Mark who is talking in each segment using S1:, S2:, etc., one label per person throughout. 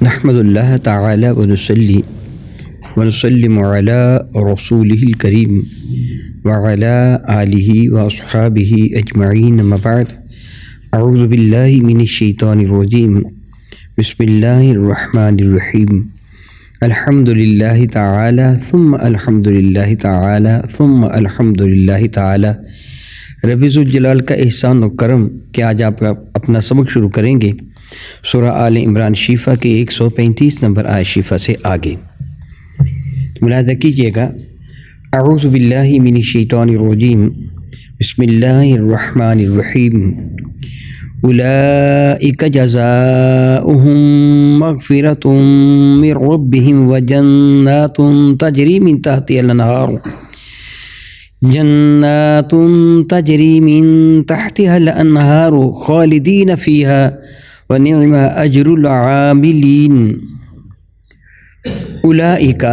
S1: نحمد اللہ تعالی ونصلی ونسلم علی رسولہ الکریم وعلی آلہ واصحابہ اجمعین اما بعد اعوذ باللہ من الشیطان الرجیم بسم اللہ الرحمن الرحیم الحمد للہ تعالی ثم الحمد للہ تعالی ثم الحمد للہ تعالی۔ رب ذوالجلال کا احسان و کرم کہ آج آپ اپنا سبق شروع کریں گے سورہ آل عمران شیفہ کے 135 نمبر آیت شیفہ سے آگے۔ ملاحظہ کیجیے گا، اعوذ باللہ من الشیطان الرجیم بسم اللہ الرحمن الرحیم اولئک جزاؤہم مغفرۃ من ربہم وجنات تجری من تحتہا الانہار جنات تجری من تحتها الانہار خالدین فیہا ونعم اجر العاملین۔ اولئک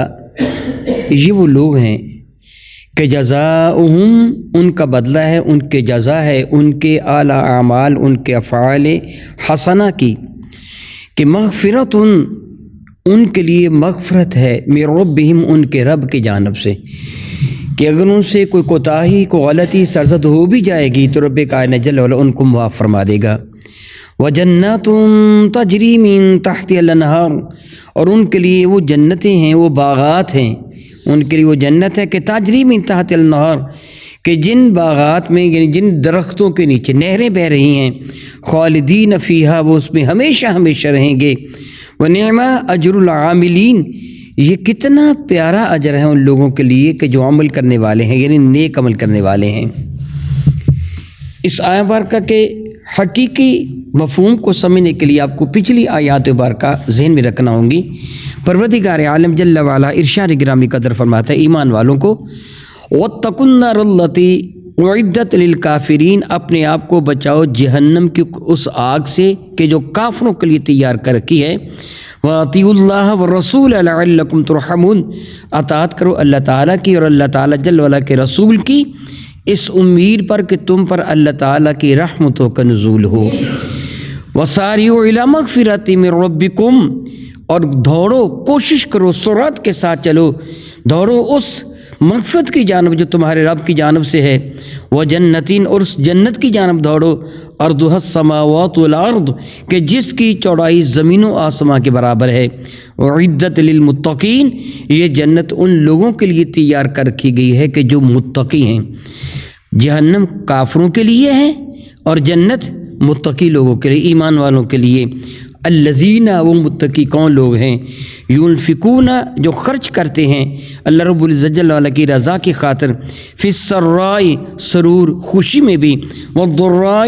S1: یہ وہ لوگ ہیں کہ جزاؤہم ان کا بدلہ ہے، ان کے جزا ہے ان کے اعلیٰ اعمال، ان کے افعال حسنہ کی، کہ مغفرت ان کے لیے مغفرت ہے، من ربہم ان کے رب کی جانب سے، کہ اگر ان سے کوئی کوتاہی کو غلطی سرزد ہو بھی جائے گی تو رب کائنات جل وعلا ان کو معاف فرما دے گا۔ وجنات تجری من تحتہا الانہار، اور ان کے لیے وہ جنتیں ہیں، وہ باغات ہیں، ان کے لیے وہ جنت ہے کہ تجری من تحتہا الانہار، کہ جن باغات میں یعنی جن درختوں کے نیچے نہریں بہہ رہی ہیں، خالدین فیہا وہ اس میں ہمیشہ ہمیشہ رہیں گے۔ ونعم اجر العاملین، یہ کتنا پیارا اجر ہے ان لوگوں کے لیے کہ جو عمل کرنے والے ہیں، یعنی نیک عمل کرنے والے ہیں۔ اس آیت مبارکہ کے حقیقی مفہوم کو سمجھنے کے لیے آپ کو پچھلی آیات مبارکہ ذہن میں رکھنا ہوں گی۔ پروردگار عالم جل وعلا ارشاد گرامی قدر فرماتا ہے ایمان والوں کو، وَاتَّقُوا النَّارَ الَّتِي اُعِدَّتْ لِلْكَافِرِينَ، اپنے آپ کو بچاؤ جہنم کی اس آگ سے کہ جو کافروں کے لیے تیار کر رکھی ہے۔ وَأَطِيعُوا اللَّهَ وَالرَّسُولَ لَعَلَّكُمْ تُرْحَمُونَ، اطاعت کرو اللہ تعالیٰ کی اور اللہ تعالیٰ جل وعلا کے رسول کی، اس امید پر کہ تم پر اللہ تعالیٰ کی رحمتوں کا نزول ہو۔ وَسَارِعُوا إِلَىٰ مَغْفِرَةٍ مِّن رَبِّكُمْ، اور دوڑو، کوشش کرو، سرعت کے ساتھ چلو، دوڑو اس مغفرت کی جانب جو تمہارے رب کی جانب سے ہے۔ وَجَنَّةٍ، اور اس جنت کی جانب دوڑو، أَرْضُهَا السَّمَاوَاتُ وَالْأَرْضُ، کہ جس کی چوڑائی زمین و آسمان کے برابر ہے۔ وَأُعِدَّتْ لِلْمُتَّقِينَ، یہ جنت ان لوگوں کے لیے تیار کر رکھی گئی ہے کہ جو متقی ہیں۔ جہنم کافروں کے لیے ہے اور جنت متقی لوگوں کے لیے، ایمان والوں کے لیے۔ الذین، وہ متقی کون لوگ ہیں؟ ينفقون، جو خرچ کرتے ہیں اللہ رب العزت جل وعلا کی رضا کی خاطر، فی السراء، سرور خوشی میں بھی، والضراء،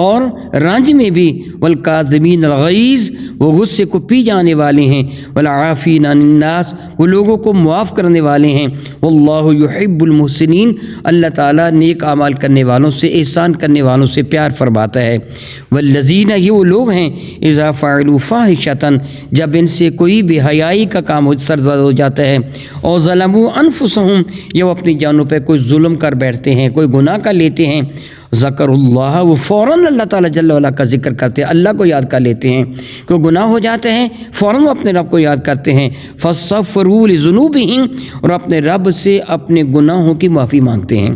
S1: اور رنج میں بھی، والکاظمین الغیظ، وہ غصے کو پی جانے والے ہیں، والعافین عن الناس، وہ لوگوں کو معاف کرنے والے ہیں۔ واللہ یحب المحسنین، اللہ تعالیٰ نیک اعمال کرنے والوں سے، احسان کرنے والوں سے پیار فرماتا ہے۔ والذین، یہ وہ لوگ ہیں، اذا فعلوا فاحشۃ، جب ان سے کوئی بے حیائی کا کام سرزد ہو جاتا ہے، اور ظلموا انفسہم، یہ وہ اپنی جانوں پہ کوئی ظلم کر بیٹھتے ہیں، کوئی گناہ کر لیتے ہیں، ذکر اللہ، وہ فوراً اللہ تعالیٰ جل وعلا کا ذکر کرتے ہیں، اللہ کو یاد کر لیتے ہیں۔ کوئی گناہ ہو جاتے ہیں فوراً وہ اپنے رب کو یاد کرتے ہیں، فاستغفروا لذنوبہم، اور اپنے رب سے اپنے گناہوں کی معافی مانگتے ہیں۔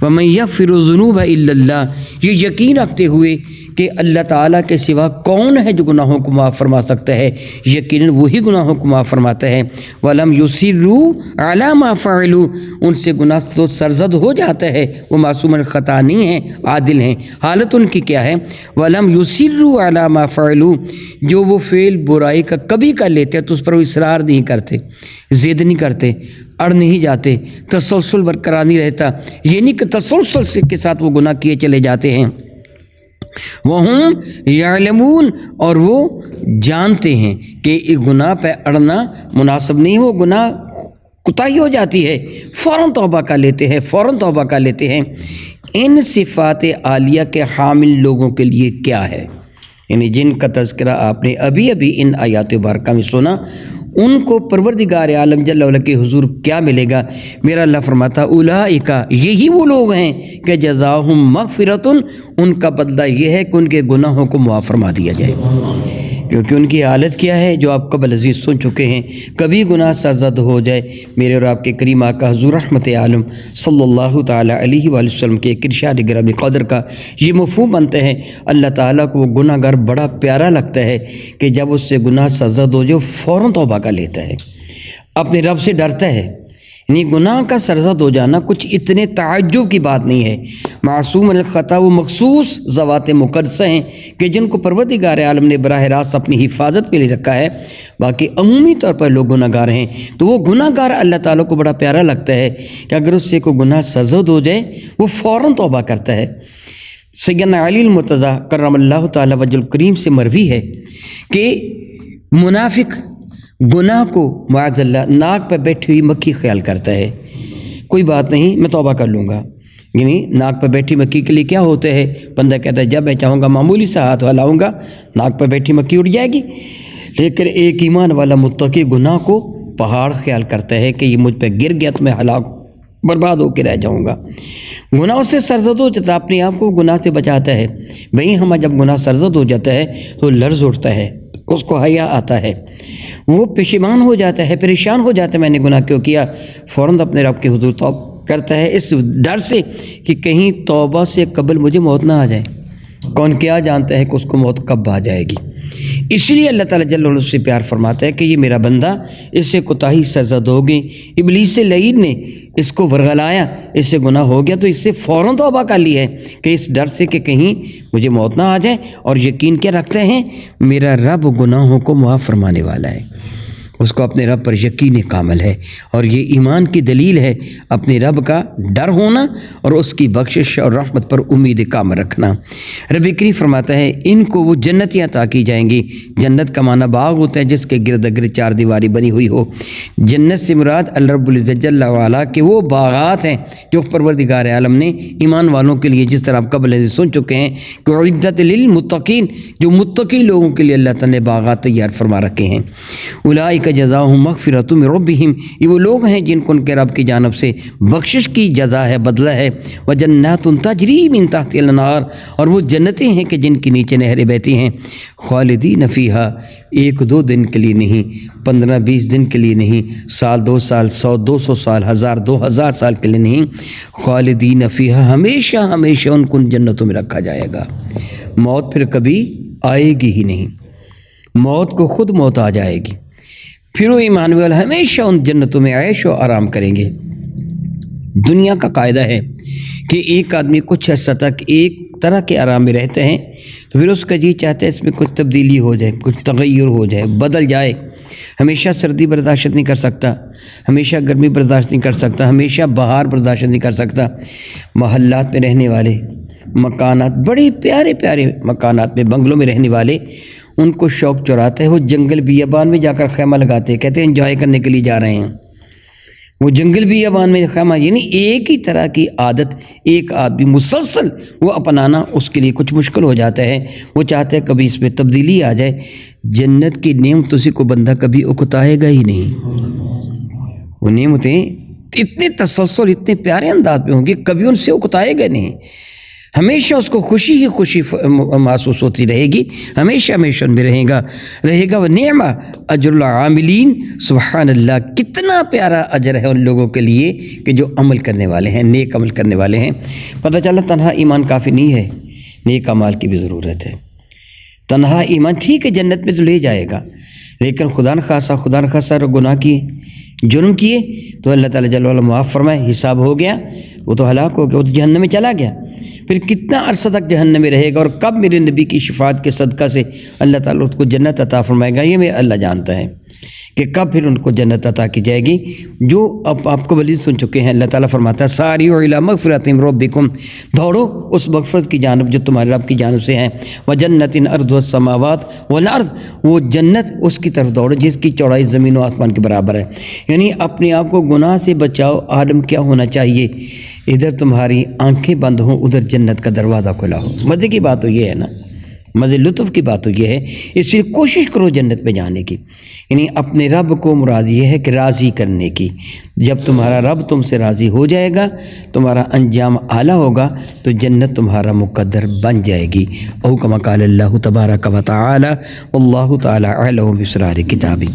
S1: وَمَن يَغْفِرُ الذُّنُوبَ إِلَّا اللَّهُ، یہ یقین رکھتے ہوئے کہ اللہ تعالیٰ کے سوا کون ہے جو گناہوں کو معاف فرما سکتا ہے، یقیناً وہی گناہوں کو معاف فرماتا ہے۔ وَلَمْ يُصِرُّوا عَلَىٰ مَا فَعَلُوا، ان سے گناہ تو سرزد ہو جاتا ہے، وہ معصوم خطا نہیں ہیں، عادل ہیں۔ حالت ان کی کیا ہے؟ وَلَمْ يُصِرُّوا عَلَىٰ مَا فَعَلُوا، جو وہ فعل برائی کا کبھی کر لیتے ہیں تو اس پر وہ اصرار نہیں کرتے، ضد نہیں کرتے، اڑ نہیں جاتے، تسلسل برقرار نہیں رہتا، یہ نہیں کہ تسلسل کے ساتھ وہ گناہ کیے چلے جاتے ہیں۔ وَهُمْ يَعْلَمُونَ، اور وہ جانتے ہیں کہ ایک گناہ پہ اڑنا مناسب نہیں، وہ گناہ کوتاہی ہو جاتی ہے، فوراً توبہ کر لیتے ہیں، فوراً توبہ کر لیتے ہیں۔ ان صفات عالیہ کے حامل لوگوں کے لیے کیا ہے؟ یعنی جن کا تذکرہ آپ نے ابھی ان آیات مبارکہ میں سنا، ان کو پروردگار عالم جل وعلا کے حضور کیا ملے گا؟ میرا اللہ فرماتا اولئک، یہی وہ لوگ ہیں کہ جزاہم مغفرۃ، ان کا بدلہ یہ ہے کہ ان کے گناہوں کو معاف فرما دیا جائے۔ کیونکہ ان کی حالت کیا ہے جو آپ قبل عزیز سن چکے ہیں. کبھی گناہ سرزد ہو جائے میرے اور آپ کے کریم آقا حضور رحمت عالم صلی اللہ تعالیٰ علیہ وآلہ وسلم کے ایک ارشاد گرامی قدر کا یہ مفہوم بنتا ہے. اللہ تعالیٰ کو وہ گناہ گار بڑا پیارا لگتا ہے کہ جب اس سے گناہ سرزد ہو جائے فوراً توبہ کر لیتا ہے، اپنے رب سے ڈرتا ہے. یعنی گناہ کا سرزد ہو جانا کچھ اتنے تعجب کی بات نہیں ہے. معصوم الخطا وہ مخصوص ذوات مقدسہ ہیں کہ جن کو پروردگار عالم نے براہ راست اپنی حفاظت پہ لے رکھا ہے. باقی عمومی طور پر لوگ گناہ گار ہیں، تو وہ گناہ گار اللہ تعالیٰ کو بڑا پیارا لگتا ہے کہ اگر اس سے کوئی گناہ سرزد ہو جائے وہ فوراً توبہ کرتا ہے. سیدنا علی المرتضیٰ کرم اللہ تعالیٰ وجہ الکریم سے مروی ہے کہ منافق گناہ کو معاذ اللہ ناک پہ بیٹھی ہوئی مکھی خیال کرتا ہے. کوئی بات نہیں، میں توبہ کر لوں گا. یعنی ناک پہ بیٹھی مکھی کے لیے کیا ہوتا ہے؟ بندہ کہتا ہے جب میں چاہوں گا معمولی سا ہاتھ ہلاؤں گا ناک پہ بیٹھی مکھی اڑ جائے گی. لیکن ایک ایمان والا متقی گناہ کو پہاڑ خیال کرتا ہے کہ یہ مجھ پہ گر گیا تو میں ہلاک برباد ہو کے رہ جاؤں گا. گناہ سے سرزد ہو جاتا ہے، اپنے آپ کو گناہ سے بچاتا ہے. وہیں ہمیں جب گناہ سرزد ہو جاتا ہے تو لرز اٹھتا ہے، اس کو حیا آتا ہے، وہ پشیمان ہو جاتا ہے، پریشان ہو جاتا ہے میں نے گناہ کیوں کیا. فوراً اپنے رب کے حضور توبہ کرتا ہے اس ڈر سے کہ کہیں توبہ سے قبل مجھے موت نہ آ جائے. کون کیا جانتا ہے کہ اس کو موت کب آ جائے گی. اس لیے اللہ تعالیٰ جل وعلا سے پیار فرماتا ہے کہ یہ میرا بندہ اس سے کوتاہی سرزد ہوگی. ابلیس لعین نے اس کو ورغلایا، اس سے گناہ ہو گیا تو اس سے فوراً توبہ کر لی ہے کہ اس ڈر سے کہ کہیں مجھے موت نہ آ جائے. اور یقین کیا رکھتے ہیں؟ میرا رب گناہوں کو معاف فرمانے والا ہے. اس کو اپنے رب پر یقین کامل ہے، اور یہ ایمان کی دلیل ہے اپنے رب کا ڈر ہونا اور اس کی بخشش اور رحمت پر امید کامل رکھنا. رب کریم فرماتا ہے ان کو وہ جنتیاں عطا کی جائیں گی. جنت کا معنی باغ ہوتا ہے جس کے گرد گرد چار دیواری بنی ہوئی ہو. جنت سے مراد اللہ رب العزت جل وعلا کے وہ باغات ہیں جو پروردگار عالم نے ایمان والوں کے لیے، جس طرح آپ قبل سن چکے ہیں کہ عدت للمتقین، جو متقی لوگوں کے لیے اللہ تعالیٰ نے باغات تیار فرما رکھے ہیں. اولئک جزاؤہم مغفرۃ من ربہم، یہ وہ لوگ ہیں جن کو ان کے رب کی جانب سے بخشش کی جزا ہے، بدلہ ہے. وجنات تجری من تحت الانہار، اور وہ جنتیں ہیں کہ جن کے نیچے نہریں بہتی ہیں. خالدین فیہا، ایک دو دن کے لیے نہیں، 15-20 دن کے لیے نہیں، سال 2 سال 100-200 سال 1000-2000 سال کے لیے نہیں. خالدین فیہا، ہمیشہ ہمیشہ ان کو ان جنتوں میں رکھا جائے گا. موت پھر کبھی آئے گی ہی نہیں، موت کو خود موت آ جائے گی. پھر وہ ایمان والے ہمیشہ ان جنتوں میں عیش و آرام کریں گے. دنیا کا قاعدہ ہے کہ ایک آدمی کچھ عرصہ تک ایک طرح کے آرام میں رہتے ہیں تو پھر اس کا جی چاہتا ہے اس میں کچھ تبدیلی ہو جائے، کچھ تغیر ہو جائے، بدل جائے. ہمیشہ سردی برداشت نہیں کر سکتا، ہمیشہ گرمی برداشت نہیں کر سکتا، ہمیشہ بہار برداشت نہیں کر سکتا. محلات میں رہنے والے، مکانات، بڑے پیارے پیارے مکانات میں، بنگلوں میں رہنے والے، ان کو شوق چراتا ہے، وہ جنگل بیابان میں جا کر خیمہ لگاتے ہیں، کہتے ہیں انجوائے کرنے کے لیے جا رہے ہیں. وہ جنگل بیابان میں خیمہ، یعنی ایک ہی طرح کی عادت ایک آدمی مسلسل وہ اپنانا اس کے لیے کچھ مشکل ہو جاتا ہے. وہ چاہتا ہے کبھی اس میں تبدیلی آ جائے. جنت کی نعمتوں سے کو بندہ کبھی اکتائے گا ہی نہیں. وہ نعمتیں اتنے تسلسل، اتنے پیارے انداز میں ہوں گے، کبھی ان سے اکتائے گا نہیں. ہمیشہ اس کو خوشی ہی خوشی محسوس ہوتی رہے گی، ہمیشہ ہمیشہ ان میں رہے گا. وہ نعمہ اجر العاملین، سبحان اللہ، کتنا پیارا اجر ہے ان لوگوں کے لیے کہ جو عمل کرنے والے ہیں، نیک عمل کرنے والے ہیں. پتہ چلا تنہا ایمان کافی نہیں ہے، نیک اعمال کی بھی ضرورت ہے. تنہا ایمان ٹھیک ہے جنت میں تو لے جائے گا، لیکن خدا نخواستہ گناہ کیے، جرم کیے تو اللہ تعالیٰ جل وعلا معاف فرمائے، حساب ہو گیا، وہ تو ہلاک ہو گیا، وہ تو جہنم میں چلا گیا. پھر کتنا عرصہ تک جہنم میں رہے گا، اور کب میرے نبی کی شفاعت کے صدقہ سے اللہ تعالیٰ اس کو جنت عطا فرمائے گا، یہ میرا اللہ جانتا ہے کہ کب پھر ان کو جنت عطا کی جائے گی. جو اب آپ کو ولی سن چکے ہیں، اللہ تعالیٰ فرماتا ہے ساریعوا الی مغفرۃ من ربکم، دوڑو اس مغفرت کی جانب جو تمہارے رب کی جانب سے ہیں. وجنۃ ارضها السماوات والارض، وہ جنت اس کی طرف دوڑو جس کی چوڑائی زمین و آسمان کے برابر ہے. یعنی اپنے آپ کو گناہ سے بچاؤ. عالم کیا ہونا چاہیے؟ ادھر تمہاری آنکھیں بند ہوں، ادھر جنت کا دروازہ کھلا ہو. مزے کی بات تو یہ ہے نا، مزے لطف کی بات تو یہ ہے، اس لیے کوشش کرو جنت پہ جانے کی، یعنی اپنے رب کو مراد یہ ہے کہ راضی کرنے کی۔ جب تمہارا رب تم سے راضی ہو جائے گا، تمہارا انجام اعلیٰ ہوگا، تو جنت تمہارا مقدر بن جائے گی۔ او کما قال اللہ تبارک و تعالی، واللہ تعالی اعلم باسرار کتابہ۔